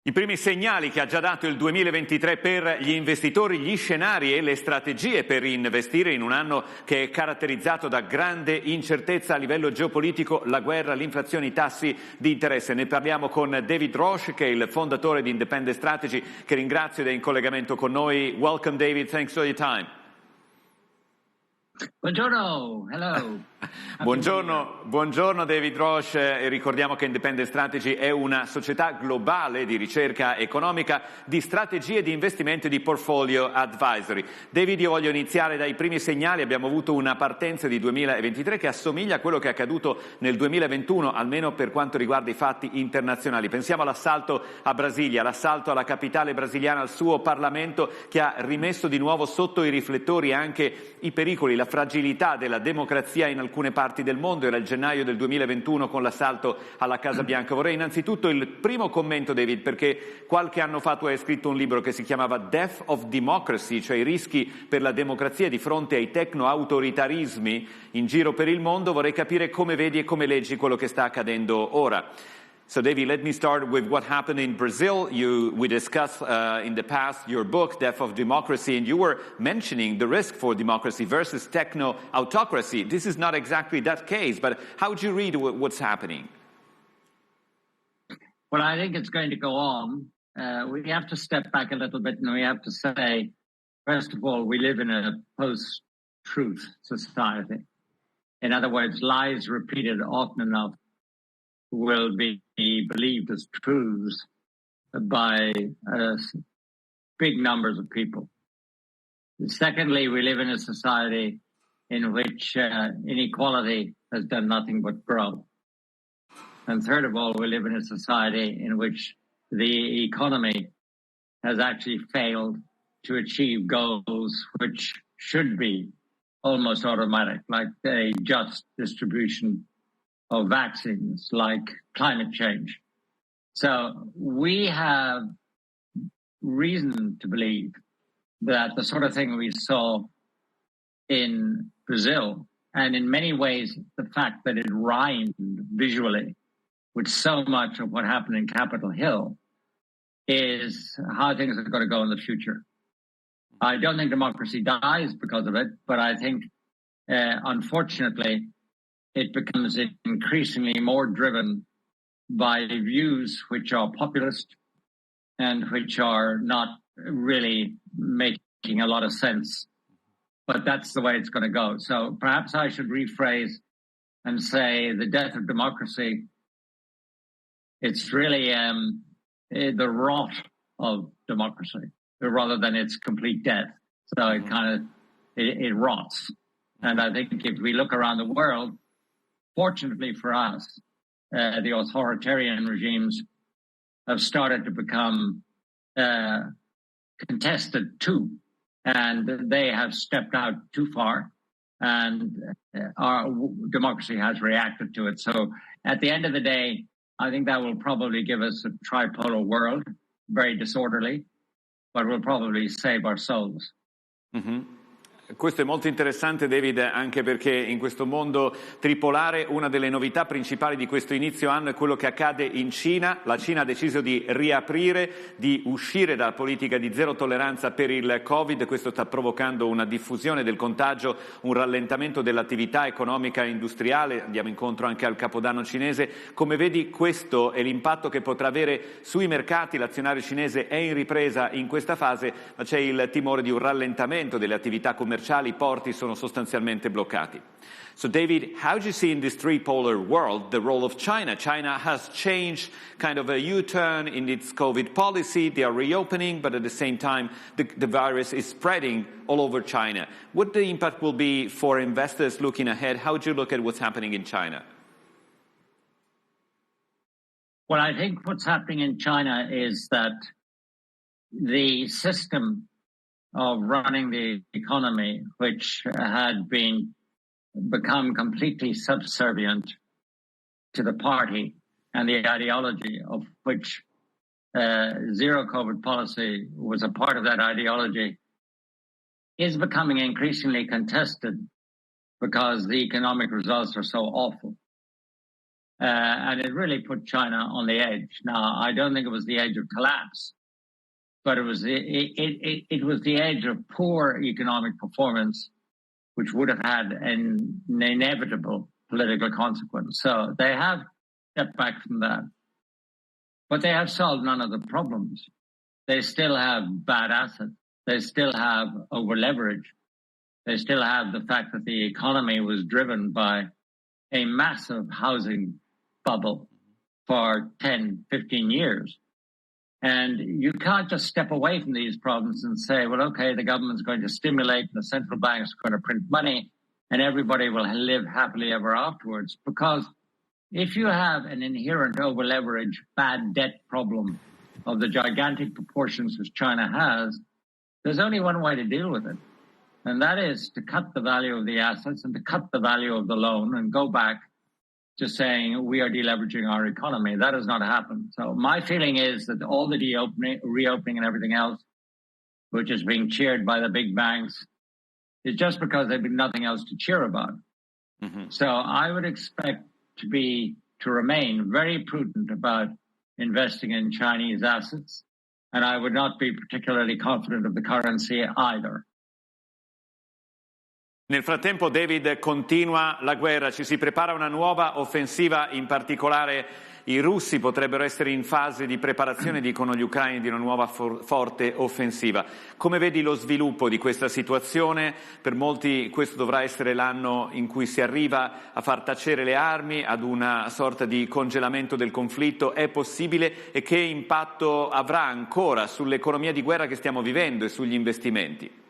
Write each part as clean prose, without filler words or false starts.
I primi segnali che ha già dato il 2023 per gli investitori, gli scenari e le strategie per investire in un anno che è caratterizzato da grande incertezza a livello geopolitico, la guerra, l'inflazione, i tassi di interesse. Ne parliamo con David Roche, che è il fondatore di Independent Strategy, che ringrazio ed è in collegamento con noi. Welcome David, thanks for your time. Buongiorno, hello. Buongiorno David Roche, e ricordiamo che Independent Strategy è una società globale di ricerca economica, di strategie di investimento e di portfolio advisory. David, io voglio iniziare dai primi segnali. Abbiamo avuto una partenza di 2023 che assomiglia a quello che è accaduto nel 2021, almeno per quanto riguarda i fatti internazionali. Pensiamo all'assalto a Brasilia, l'assalto alla capitale brasiliana, al suo Parlamento, che ha rimesso di nuovo sotto i riflettori anche i pericoli, la fragilità della democrazia in alcune parti del mondo. Era il gennaio del 2021 con l'assalto alla Casa Bianca. Vorrei innanzitutto il primo commento, David, perché qualche anno fa tu hai scritto un libro che si chiamava Death of Democracy, cioè i rischi per la democrazia di fronte ai tecno-autoritarismi in giro per il mondo. Vorrei capire come vedi e come leggi quello che sta accadendo ora. So, David, let me start with what happened in Brazil. We discussed in the past your book, Death of Democracy, and you were mentioning the risk for democracy versus techno-autocracy. This is not exactly that case, but how would you read what's happening? Well, I think it's going to go on. We have to step back a little bit and we have to say, first of all, we live in a post-truth society. In other words, lies repeated often enough will be believed as truths by big numbers of people. Secondly, we live in a society in which inequality has done nothing but grow. And third of all, we live in a society in which the economy has actually failed to achieve goals which should be almost automatic, like a just distribution of vaccines, like climate change. So we have reason to believe that the sort of thing we saw in Brazil, and in many ways the fact that it rhymed visually with so much of what happened in Capitol Hill, is how things are going to go in the future. I don't think democracy dies because of it, but I think, unfortunately, it becomes increasingly more driven by views which are populist and which are not really making a lot of sense. But that's the way it's going to go. So perhaps I should rephrase and say the death of democracy, it's really the rot of democracy rather than its complete death. So it rots. And I think if we look around the world, fortunately for us, the authoritarian regimes have started to become contested too, and they have stepped out too far, and our democracy has reacted to it. So at the end of the day, I think that will probably give us a tripolar world, very disorderly, but will probably save our souls. Mm-hmm. Questo è molto interessante, David, anche perché in questo mondo tripolare una delle novità principali di questo inizio anno è quello che accade in Cina. La Cina ha deciso di riaprire, di uscire dalla politica di zero tolleranza per il Covid. Questo sta provocando una diffusione del contagio, un rallentamento dell'attività economica e industriale. Andiamo incontro anche al Capodanno cinese. Come vedi, questo è l'impatto che potrà avere sui mercati. L'azionario cinese è in ripresa in questa fase, ma c'è il timore di un rallentamento delle attività commerciali. I porti sono sostanzialmente bloccati. So David, how do you see in this tripolar world the role of China? China has changed kind of a U-turn in its COVID policy. They are reopening, but at the same time, the virus is spreading all over China. What the impact will be for investors looking ahead? How do you look at what's happening in China? Well, I think what's happening in China is that the system of running the economy, which had become completely subservient to the party and the ideology of which zero COVID policy was a part of that ideology, is becoming increasingly contested because the economic results are so awful. And it really put China on the edge. Now, I don't think it was the edge of collapse, but it was the edge of poor economic performance, which would have had an inevitable political consequence. So they have stepped back from that. But they have solved none of the problems. They still have bad assets. They still have over leverage. They still have the fact that the economy was driven by a massive housing bubble for 10, 15 years. And you can't just step away from these problems and say, well, okay, the government's going to stimulate and the central bank's going to print money and everybody will live happily ever afterwards. Because if you have an inherent over-leverage, bad debt problem of the gigantic proportions which China has, there's only one way to deal with it. And that is to cut the value of the assets and to cut the value of the loan and go back to saying we are deleveraging our economy. That has not happened. So my feeling is that all the reopening and everything else, which is being cheered by the big banks, is just because they've been nothing else to cheer about. Mm-hmm. So I would expect to remain very prudent about investing in Chinese assets, and I would not be particularly confident of the currency either. Nel frattempo, David, continua la guerra, ci si prepara una nuova offensiva, in particolare i russi potrebbero essere in fase di preparazione, dicono gli ucraini, di una nuova forte offensiva. Come vedi lo sviluppo di questa situazione? Per molti questo dovrà essere l'anno in cui si arriva a far tacere le armi, ad una sorta di congelamento del conflitto. È possibile? E che impatto avrà ancora sull'economia di guerra che stiamo vivendo e sugli investimenti?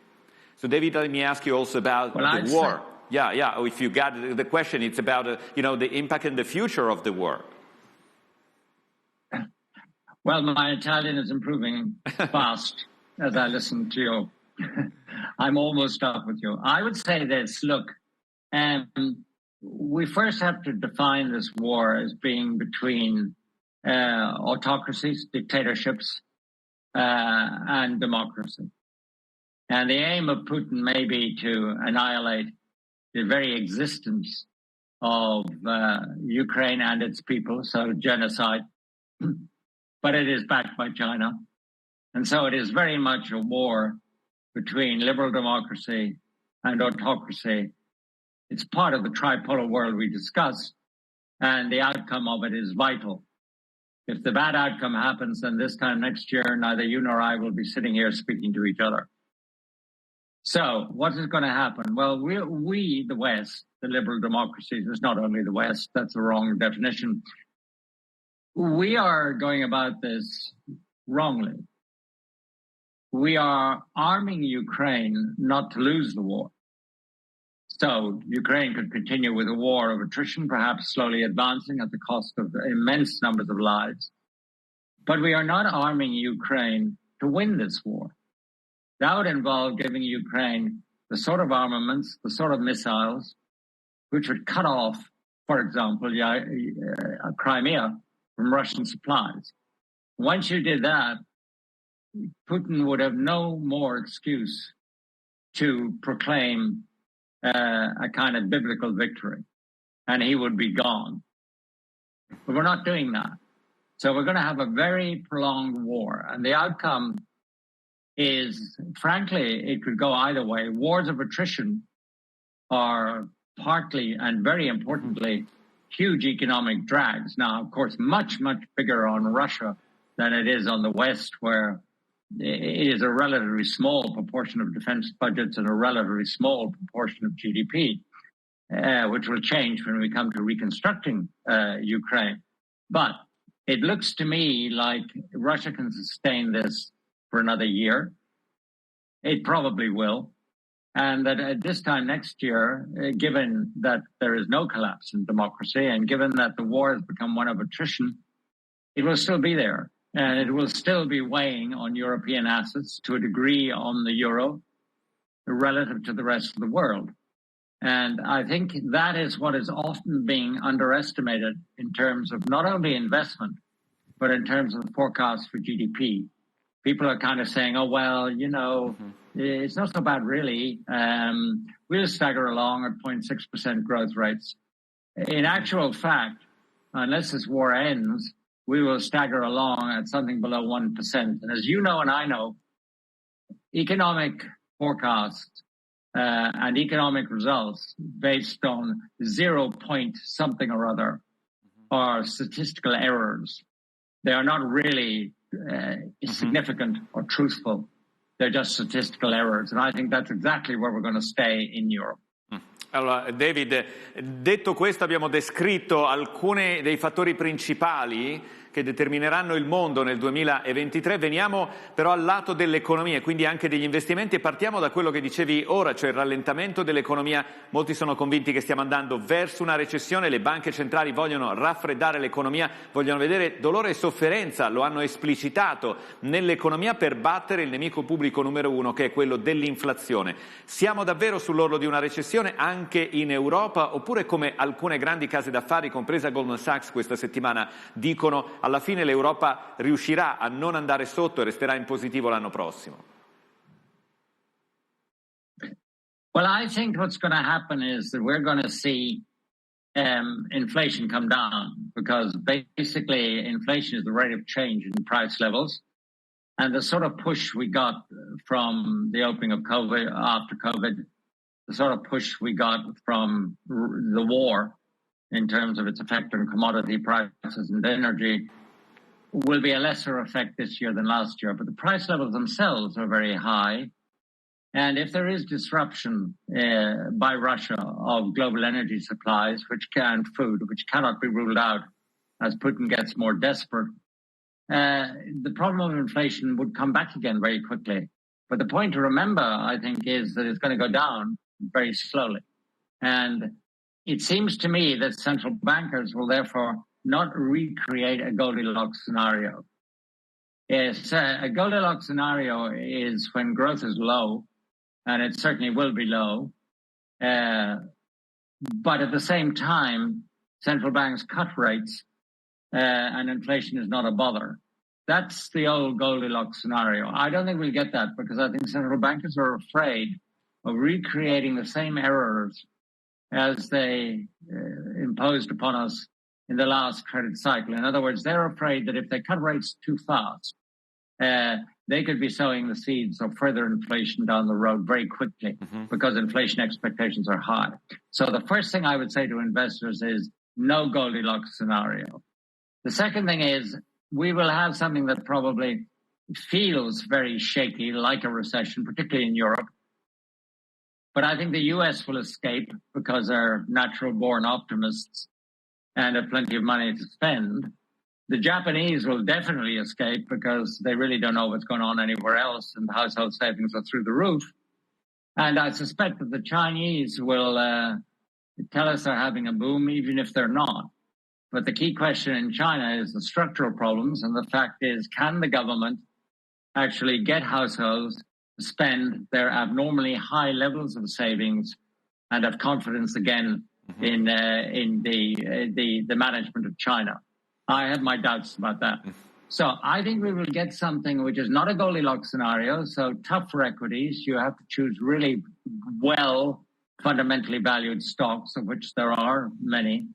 So, David, let me ask you also about the war. Yeah. If you got the question, it's about the impact and the future of the war. Well, my Italian is improving fast as I listen to you. I'm almost up with you. I would say this, look, we first have to define this war as being between autocracies, dictatorships, and democracy. And the aim of Putin may be to annihilate the very existence of Ukraine and its people, so genocide. But it is backed by China. And so it is very much a war between liberal democracy and autocracy. It's part of the tripolar world we discussed, and the outcome of it is vital. If the bad outcome happens, then this time next year, neither you nor I will be sitting here speaking to each other. So what is going to happen? Well, we, the West, the liberal democracies, it's not only the West, that's the wrong definition. We are going about this wrongly. We are arming Ukraine not to lose the war. So Ukraine could continue with a war of attrition, perhaps slowly advancing at the cost of immense numbers of lives. But we are not arming Ukraine to win this war. That would involve giving Ukraine the sort of armaments, the sort of missiles, which would cut off, for example, Crimea from Russian supplies. Once you did that, Putin would have no more excuse to proclaim a kind of biblical victory, and he would be gone. But we're not doing that. So we're going to have a very prolonged war, and the outcome is, frankly, it could go either way. Wars of attrition are partly and very importantly huge economic drags. Now, of course, much, much bigger on Russia than it is on the West, where it is a relatively small proportion of defense budgets and a relatively small proportion of GDP, which will change when we come to reconstructing Ukraine. But it looks to me like Russia can sustain this for another year. It probably will. And that at this time next year, given that there is no collapse in democracy and given that the war has become one of attrition, it will still be there. And it will still be weighing on European assets to a degree on the euro relative to the rest of the world. And I think that is what is often being underestimated in terms of not only investment, but in terms of the forecast for GDP. People are kind of saying, oh, well, it's not so bad, really. We'll stagger along at 0.6% growth rates. In actual fact, unless this war ends, we will stagger along at something below 1%. And as you know and I know, economic forecasts and economic results based on 0 point something or other are statistical errors. They are not really significant or truthful. They're just statistical errors. And I think that's exactly where we're going to stay in Europe. Allora, David, detto questo, abbiamo descritto alcuni dei fattori principali che determineranno il mondo nel 2023. Veniamo però al lato dell'economia e quindi anche degli investimenti e partiamo da quello che dicevi ora, cioè il rallentamento dell'economia. Molti sono convinti che stiamo andando verso una recessione, le banche centrali vogliono raffreddare l'economia, vogliono vedere dolore e sofferenza, lo hanno esplicitato nell'economia per battere il nemico pubblico numero uno che è quello dell'inflazione. Siamo davvero sull'orlo di una recessione anche in Europa oppure come alcune grandi case d'affari, compresa Goldman Sachs questa settimana, dicono alla fine l'Europa riuscirà a non andare sotto e resterà in positivo l'anno prossimo? Well, I think what's going to happen is that we're going to see inflation come down because basically inflation is the rate of change in price levels. And the sort of push we got from the opening of COVID, after COVID, the sort of push we got from the war in terms of its effect on commodity prices and energy will be a lesser effect this year than last year. But the price levels themselves are very high. And if there is disruption by Russia of global energy supplies, which cannot be ruled out as Putin gets more desperate, the problem of inflation would come back again very quickly. But the point to remember, I think, is that it's going to go down very slowly. And it seems to me that central bankers will therefore not recreate a Goldilocks scenario. Yes, a Goldilocks scenario is when growth is low, and it certainly will be low. But at the same time, central banks cut rates and inflation is not a bother. That's the old Goldilocks scenario. I don't think we'll get that because I think central bankers are afraid of recreating the same errors as they imposed upon us in the last credit cycle. In other words, they're afraid that if they cut rates too fast, they could be sowing the seeds of further inflation down the road very quickly because inflation expectations are high. So the first thing I would say to investors is no Goldilocks scenario. The second thing is we will have something that probably feels very shaky, like a recession, particularly in Europe. But I think the US will escape because they're natural-born optimists and have plenty of money to spend. The Japanese will definitely escape because they really don't know what's going on anywhere else and household savings are through the roof. And I suspect that the Chinese will tell us they're having a boom, even if they're not. But the key question in China is the structural problems. And the fact is, can the government actually get households to spend their abnormally high levels of savings and have confidence again in the management of China? I have my doubts about that. So I think we will get something which is not a Goldilocks scenario. So tough for equities. You have to choose really well fundamentally valued stocks, of which there are many,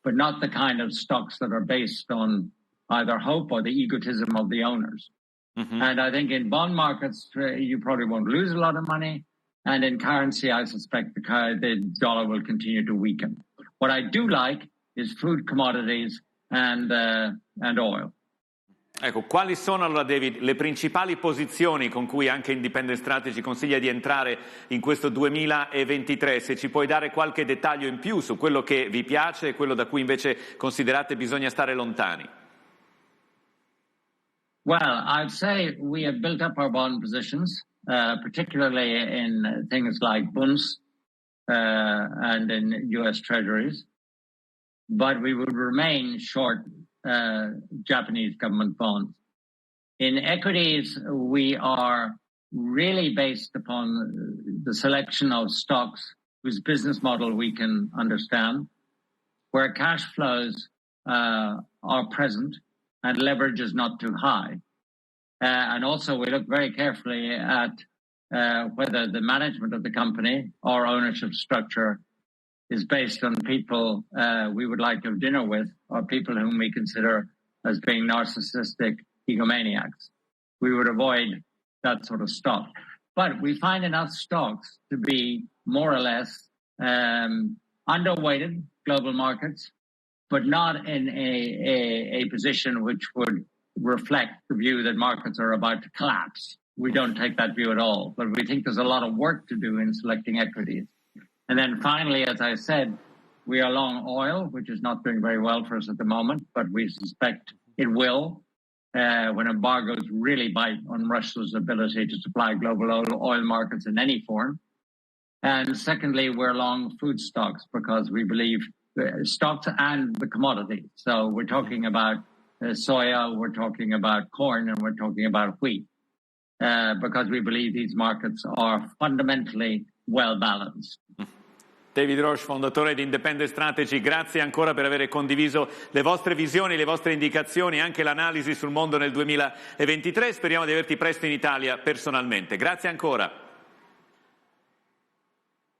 but not the kind of stocks that are based on either hope or the egotism of the owners. And I think in bond markets, you probably won't lose a lot of money. And in currency, I suspect the dollar will continue to weaken. What I do like is food commodities and oil. Ecco, quali sono allora, David, le principali posizioni con cui anche Independent Strategy consiglia di entrare in questo 2023? Se ci puoi dare qualche dettaglio in più su quello che vi piace e quello da cui invece considerate bisogna stare lontani. Well, I'd say we have built up our bond positions, particularly in things like bonds and in U.S. Treasuries. But we would remain short Japanese government bonds. In equities, we are really based upon the selection of stocks whose business model we can understand, where cash flows are present and leverage is not too high. And also we look very carefully at whether the management of the company or ownership structure is based on people we would like to have dinner with, or people whom we consider as being narcissistic egomaniacs. We would avoid that sort of stock. But we find enough stocks to be more or less underweighted global markets, but not in a position which would reflect the view that markets are about to collapse. We don't take that view at all, but we think there's a lot of work to do in selecting equities. And then finally, as I said, we are long oil, which is not doing very well for us at the moment, but we suspect it will when embargoes really bite on Russia's ability to supply global oil markets in any form. And secondly, we're long food stocks because we believe stocks and the commodities. So we're talking about soya, we're talking about corn, and we're talking about wheat, because we believe these markets are fundamentally well balanced. David Roche, fondatore di Independent Strategy, grazie ancora per aver condiviso le vostre visioni, le vostre indicazioni, anche l'analisi sul mondo nel 2023. Speriamo di averti presto in Italia personalmente. Grazie ancora.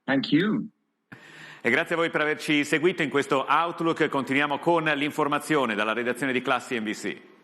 Thank you. E grazie a voi per averci seguito in questo Outlook. Continuiamo con l'informazione dalla redazione di CNBC.